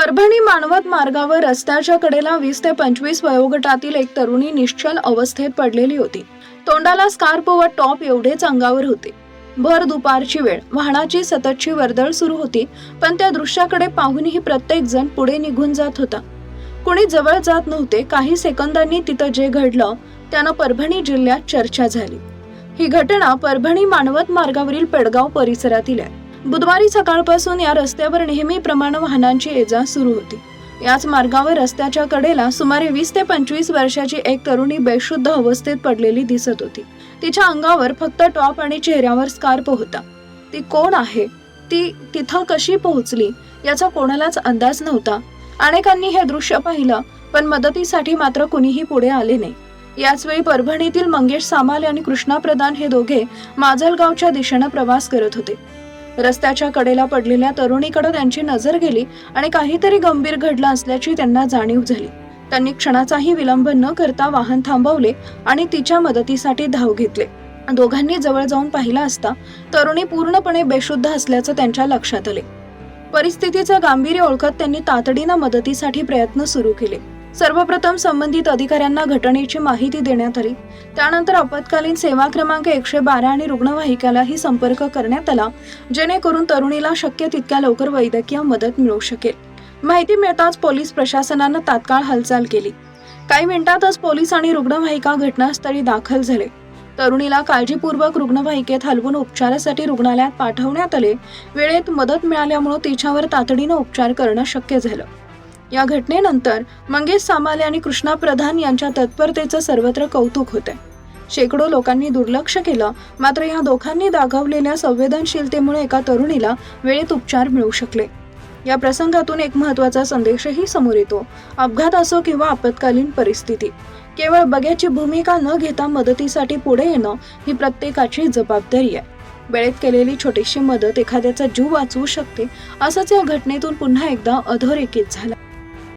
परभणी मानवत मार्गावर रस्त्याच्या कडेला 20 ते 25 वयोगटातील एक तरुणी निश्चल अवस्थेत पडलेली होती. तोंडाला स्कार्फ व टॉप एवढेच अंगावर होते. भर दुपारची वेळ, वाहनाची सततची वर्दळ सुरू होती, पण त्या दृश्याकडे पाहूनही प्रत्येक जण पुढे निघून जात होता. कुणी जवळ जात नव्हते. काही सेकंदांनी तिथं जे घडलं त्यानं परभणी जिल्ह्यात चर्चा झाली. ही घटना परभणी मानवत मार्गावरील पेडगाव परिसरातील आहे. बुधवारी सकाळपासून या रस्त्यावर नेहमीप्रमाणे वाहनांची ये-जा सुरू होती. याच मार्गावर रस्त्याच्या कडेला सुमारे 20 ते 25 वर्षाची एक तरुणी बेशुद्ध अवस्थेत पडलेली दिसत होती. तिच्या अंगावर फक्त टॉप आणि चेहऱ्यावर स्कार्फ होता. ती कोण आहे, ती तिथं कशी पोहोचली याचा कोणालाच अंदाज नव्हता. अनेकांनी हे दृश्य पाहिलं, पण मदतीसाठी मात्र कुणीही पुढे आले नाही. याचवेळी परभणीतील मंगेश सामाल आणि कृष्णा प्रधान हे दोघे माजलगावच्या दिशेने प्रवास करत होते. रस्त्याच्या कडेला पडलेल्या तरुणीकडे त्यांची नजर गेली आणि काहीतरी गंभीर घडलं असल्याची त्यांना जाणीव झाली. त्यांनी क्षणाचाही विलंब न करता वाहन थांबवले आणि तिच्या मदतीसाठी धाव घेतले. दोघांनी जवळ जाऊन पाहिलं असता तरुणी पूर्णपणे बेशुद्ध असल्याचं त्यांच्या लक्षात आले. परिस्थितीचं गांभीर्य ओळखत त्यांनी तातडीनं मदतीसाठी प्रयत्न सुरू केले. सर्वप्रथम संबंधित अधिकाऱ्यांना घटनेची माहिती देण्यात आली. त्यानंतर आपत्कालीन सेवा क्रमांक 112 आणि रुग्णवाहिकेलाही संपर्क करण्यात आला, जेणेकरून तरुणीला शक्य तितक्या लवकर वैद्यकीय मदत मिळू शकेल. माहिती मिळताच पोलीस प्रशासनानं तात्काळ हालचाल केली. काही मिनिटातच पोलीस आणि रुग्णवाहिका घटनास्थळी दाखल झाले. तरुणीला काळजीपूर्वक रुग्णवाहिकेत हलवून उपचारासाठी रुग्णालयात पाठवण्यात आले. वेळेत मदत मिळाल्यामुळे तिच्यावर तातडीनं उपचार करणं शक्य झालं. या घटनेनंतर मंगेश सामाले आणि कृष्णा प्रधान यांच्या तत्परतेचं सर्वत्र कौतुक होतंय. शेकडो लोकांनी दुर्लक्ष केलं, मात्र या दोघांनी दाखवलेल्या संवेदनशीलतेमुळे एका तरुणीला वेळेत उपचार मिळू शकले. या प्रसंगातून एक महत्त्वाचा संदेशही समोर येतो. अपघात असो किंवा आपत्कालीन परिस्थिती, केवळ बघ्याची भूमिका न घेता मदतीसाठी पुढे येणं ही प्रत्येकाची जबाबदारी आहे. वेळेत केलेली छोटीशी मदत एखाद्याचा जीव वाचवू शकते. असंच या घटनेतून पुन्हा एकदा अधोरेखित झालं.